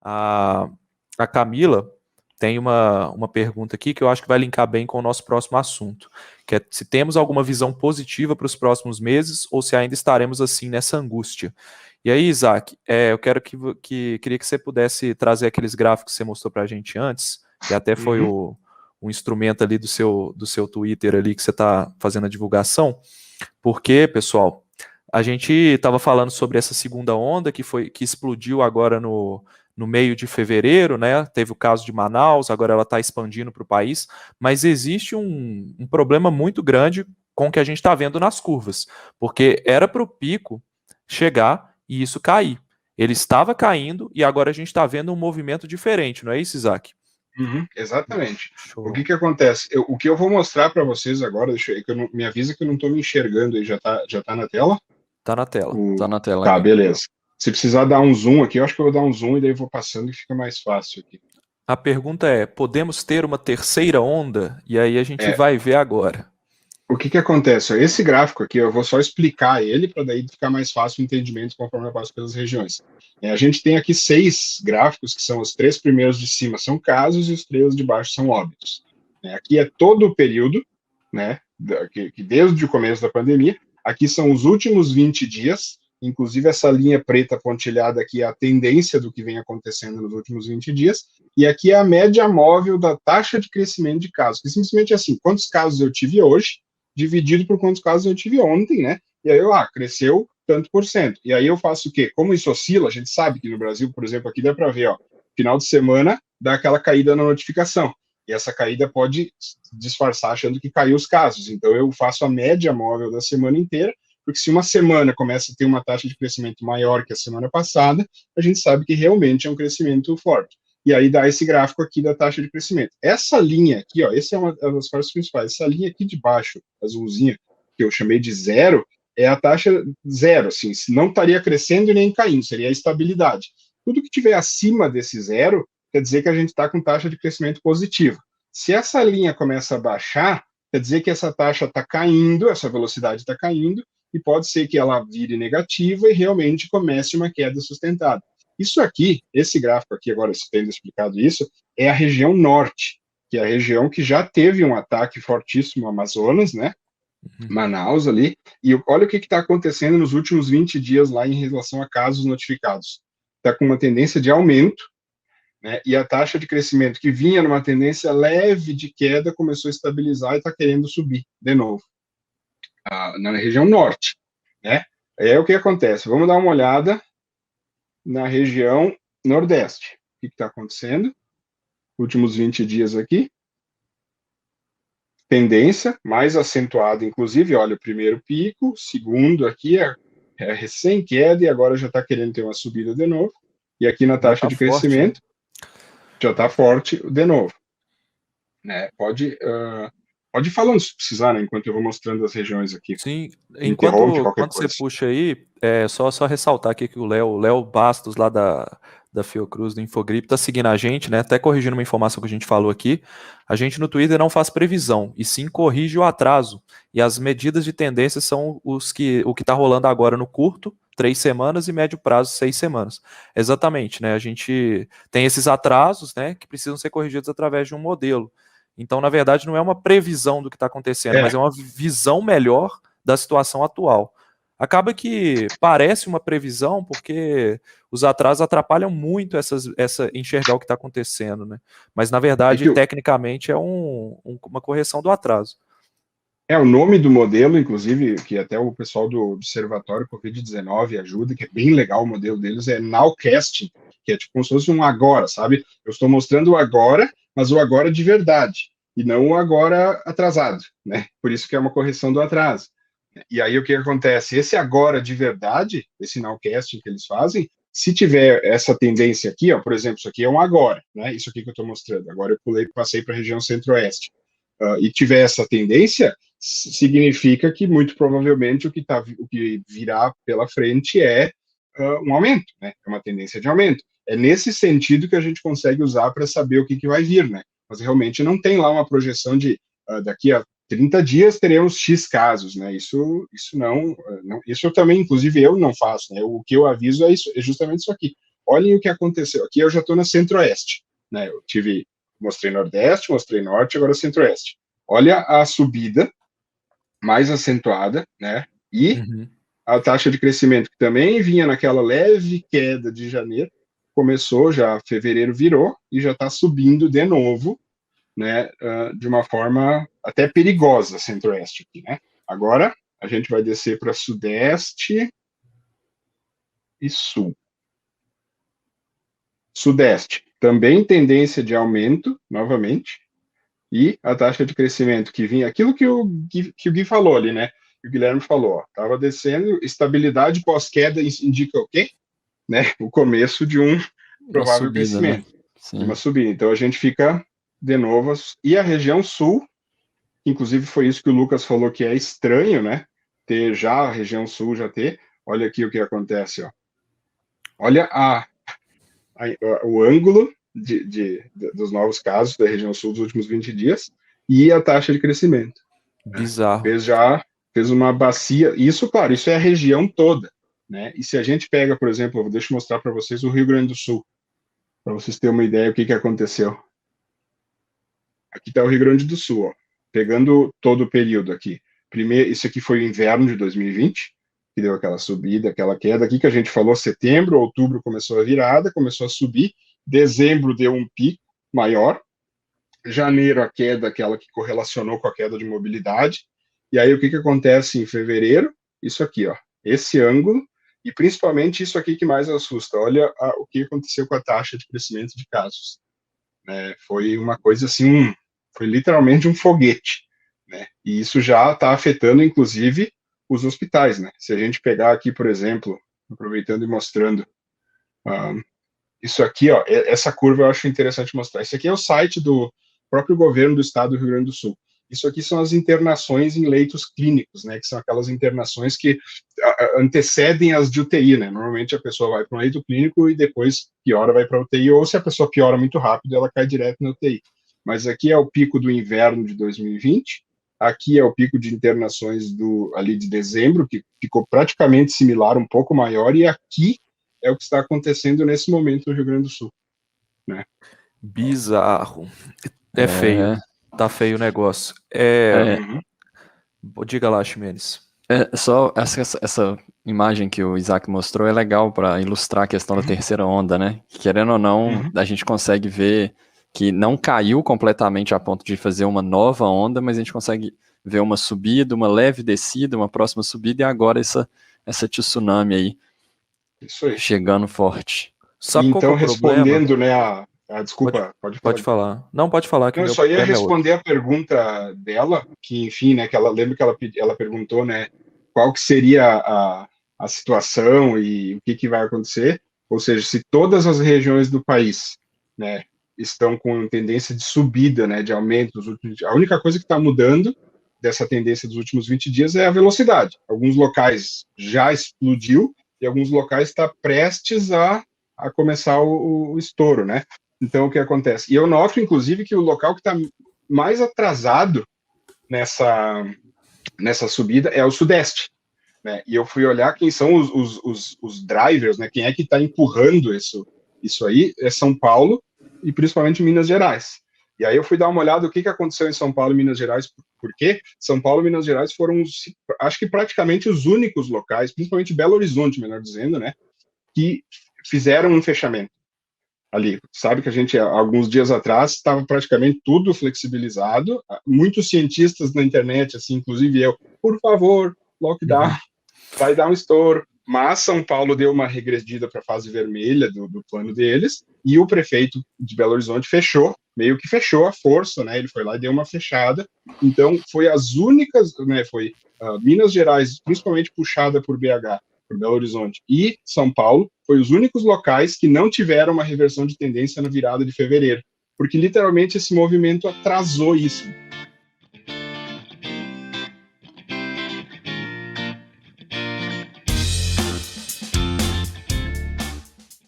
A, a Camila tem uma pergunta aqui que eu acho que vai linkar bem com o nosso próximo assunto, que é se temos alguma visão positiva para os próximos meses ou se ainda estaremos assim nessa angústia. E aí, Isaac, eu quero queria que você pudesse trazer aqueles gráficos que você mostrou para a gente antes, que até foi Uhum. o instrumento ali do seu Twitter ali que você está fazendo a divulgação, porque, pessoal, a gente estava falando sobre essa segunda onda que explodiu agora no meio de fevereiro, né? Teve o caso de Manaus, agora ela está expandindo para o país, mas existe um problema muito grande com o que a gente está vendo nas curvas, porque era para o pico chegar e isso cair. Ele estava caindo e agora a gente está vendo um movimento diferente, não é isso, Isaac? Uhum, exatamente. O que Show. que acontece? O que eu vou mostrar para vocês agora, deixa eu, que eu não, me avisa que eu não estou me enxergando aí, já tá na tela? Tá na tela. Tá na tela Tá, aqui. beleza. Se precisar dar um zoom aqui, eu acho que eu vou dar um zoom e daí eu vou passando e fica mais fácil aqui. A pergunta é: podemos ter uma terceira onda? E aí a gente É, vai ver agora. o que que acontece? Esse gráfico aqui, eu vou só explicar ele para daí ficar mais fácil o entendimento conforme eu passo pelas regiões. A gente tem aqui 6 gráficos, que são os 3 primeiros de cima são casos e os 3 de baixo são óbitos. Aqui é todo o período, né, que desde o começo da pandemia. Aqui são os últimos 20 dias, inclusive essa linha preta pontilhada aqui é a tendência do que vem acontecendo nos últimos 20 dias, e aqui é a média móvel da taxa de crescimento de casos, que simplesmente é assim, quantos casos eu tive hoje, dividido por quantos casos eu tive ontem, né? E aí eu, cresceu tanto por cento. E aí eu faço o quê? Como isso oscila, a gente sabe que no Brasil, por exemplo, aqui dá para ver, ó, final de semana dá aquela caída na notificação. E essa caída pode disfarçar achando que caiu os casos. Então eu faço a média móvel da semana inteira, porque se uma semana começa a ter uma taxa de crescimento maior que a semana passada, a gente sabe que realmente é um crescimento forte. E aí dá esse gráfico aqui da taxa de crescimento. Essa linha aqui, ó, essa é uma das partes principais. Essa linha aqui de baixo, azulzinha, que eu chamei de zero, é a taxa zero, assim, não estaria crescendo e nem caindo, seria a estabilidade. Tudo que tiver acima desse zero, quer dizer que a gente está com taxa de crescimento positiva. Se essa linha começa a baixar, quer dizer que essa taxa está caindo, essa velocidade está caindo, e pode ser que ela vire negativa e realmente comece uma queda sustentada. Isso aqui, esse gráfico aqui, agora tendo explicado isso, é a região norte, que é a região que já teve um ataque fortíssimo ao Amazonas, né? Manaus ali, e olha o que está acontecendo nos últimos 20 dias lá em relação a casos notificados. Está com uma tendência de aumento, né? E a taxa de crescimento que vinha numa tendência leve de queda começou a estabilizar e está querendo subir de novo, na região norte, né? Aí o que acontece? Vamos dar uma olhada na região nordeste. O que está acontecendo? Últimos 20 dias aqui. Tendência mais acentuada, inclusive, olha, o primeiro pico, segundo aqui é recém-queda e agora já está querendo ter uma subida de novo. E aqui na Já taxa tá de forte, né? crescimento, já está forte de novo. Né? Pode ir falando se precisar, né, enquanto eu vou mostrando as regiões aqui. Sim, Me interrompe enquanto qualquer quando você coisa. puxa aí, só ressaltar aqui que o Léo Bastos, lá da Fiocruz, do Infogripe, tá seguindo a gente, né? Até corrigindo uma informação que a gente falou aqui. A gente no Twitter não faz previsão, e sim corrige o atraso. E as medidas de tendência são o que tá rolando agora no curto, 3 semanas, e médio prazo, 6 semanas. Exatamente, né? A gente tem esses atrasos, né, que precisam ser corrigidos através de um modelo. Então, na verdade, não é uma previsão do que está acontecendo, mas é uma visão melhor da situação atual. Acaba que parece uma previsão, porque os atrasos atrapalham muito enxergar o que está acontecendo, né? Mas, na verdade, Que tecnicamente é uma correção do atraso. o nome do modelo, inclusive, que até o pessoal do Observatório Covid-19 ajuda, que é bem legal o modelo deles, é Nowcasting, que é tipo como se fosse um agora, sabe? Eu estou mostrando o agora, mas o agora de verdade, e não o agora atrasado, né? Por isso que é uma correção do atraso. E aí o que acontece? Esse agora de verdade, esse nowcasting que eles fazem, se tiver essa tendência aqui, ó, por exemplo, isso aqui é um agora, né? Isso aqui que eu estou mostrando. Agora eu passei para a região centro-oeste. E tiver essa tendência, significa que muito provavelmente o que virá pela frente é um aumento, né? É uma tendência de aumento. É nesse sentido que a gente consegue usar para saber o que vai vir, né? Mas realmente não tem lá uma projeção de daqui a 30 dias teremos X casos, né? Isso não, isso eu também, inclusive eu não faço, né? O que eu aviso é justamente isso aqui. olhem o que aconteceu. Aqui eu já estou na Centro-Oeste, né? Mostrei Nordeste, mostrei Norte, agora Centro-Oeste. Olha a subida mais acentuada, né? E a taxa de crescimento, que também vinha naquela leve queda de janeiro, começou já, fevereiro virou, e já está subindo de novo, né? De uma forma até perigosa, Centro-Oeste aqui, né? Agora, a gente vai descer para Sudeste e Sul. Sudeste, também tendência de aumento, novamente, e a taxa de crescimento que vinha, aquilo que o Gui falou ali, né? Que o Guilherme falou, estava descendo, estabilidade pós-queda indica o quê? Né? O começo de um provável subida, crescimento, né? Sim. de uma subida. Então a gente fica de novo, e a região sul, inclusive foi isso que o Lucas falou que é estranho, né? Ter já a região sul já ter. Olha aqui o que acontece, ó. Olha o ângulo dos novos casos da região sul dos últimos 20 dias e a taxa de crescimento. Bizarro. Fez uma bacia. Isso, claro, isso é a região toda, né? E se a gente pega, por exemplo, deixa eu mostrar para vocês o Rio Grande do Sul, para vocês terem uma ideia do que aconteceu. Aqui está o Rio Grande do Sul, ó, pegando todo o período aqui. Primeiro, isso aqui foi o inverno de 2020, que deu aquela subida, aquela queda. Aqui que a gente falou, setembro, outubro começou a virada, começou a subir. Dezembro deu um pico maior. Janeiro, a queda, aquela que correlacionou com a queda de mobilidade. E aí, o que acontece em fevereiro? Isso aqui, ó, esse ângulo, e principalmente isso aqui que mais assusta. Olha o que aconteceu com a taxa de crescimento de casos. Foi uma coisa assim, foi literalmente um foguete, né? E isso já está afetando, inclusive, os hospitais, né? Se a gente pegar aqui, por exemplo, aproveitando e mostrando, isso aqui, ó, essa curva eu acho interessante mostrar. Isso aqui é o site do próprio governo do estado do Rio Grande do Sul. Isso aqui são as internações em leitos clínicos, né? Que são aquelas internações que antecedem as de UTI, né? Normalmente a pessoa vai para um leito clínico e depois piora, vai para a UTI, ou se a pessoa piora muito rápido, ela cai direto na UTI. Mas aqui é o pico do inverno de 2020, aqui é o pico de internações ali de dezembro, que ficou praticamente similar, um pouco maior, e aqui é o que está acontecendo nesse momento no Rio Grande do Sul, né? Bizarro. É feio. Tá feio o negócio. Diga lá, Ximenes. Só essa imagem que o Isaac mostrou é legal para ilustrar a questão da terceira onda, né? Querendo ou não, a gente consegue ver que não caiu completamente a ponto de fazer uma nova onda, mas a gente consegue ver uma subida, uma leve descida, uma próxima subida, e agora essa tsunami aí. Isso aí. Chegando forte. Sabe então, respondendo, né, desculpa, pode falar. Não, pode falar. Que eu só ia responder a pergunta dela, que, enfim, né, que ela lembra que ela perguntou, né, qual que seria a situação e o que vai acontecer. Ou seja, se todas as regiões do país, né, estão com tendência de subida, né, de aumento dos últimos, a única coisa que está mudando dessa tendência dos últimos 20 dias é a velocidade. Alguns locais já explodiu e alguns locais está prestes a começar o estouro, né? Então, o que acontece? E eu noto, inclusive, que o local que está mais atrasado nessa subida é o Sudeste, né? E eu fui olhar quem são os drivers, né? Quem é que está empurrando isso aí? É São Paulo e principalmente Minas Gerais. E aí eu fui dar uma olhada o que aconteceu em São Paulo e Minas Gerais, porque São Paulo e Minas Gerais foram, acho que praticamente os únicos locais, principalmente Belo Horizonte, melhor dizendo, né? Que fizeram um fechamento ali. Sabe que a gente, alguns dias atrás, estava praticamente tudo flexibilizado. Muitos cientistas na internet, assim, inclusive eu, por favor, lockdown, vai dar um estouro. Mas São Paulo deu uma regredida para a fase vermelha do plano deles, e o prefeito de Belo Horizonte meio que fechou a força, né? Ele foi lá e deu uma fechada. Então, foi as únicas, né? Foi Minas Gerais, principalmente puxada por BH, por Belo Horizonte, e São Paulo, foi os únicos locais que não tiveram uma reversão de tendência na virada de fevereiro, porque literalmente esse movimento atrasou isso.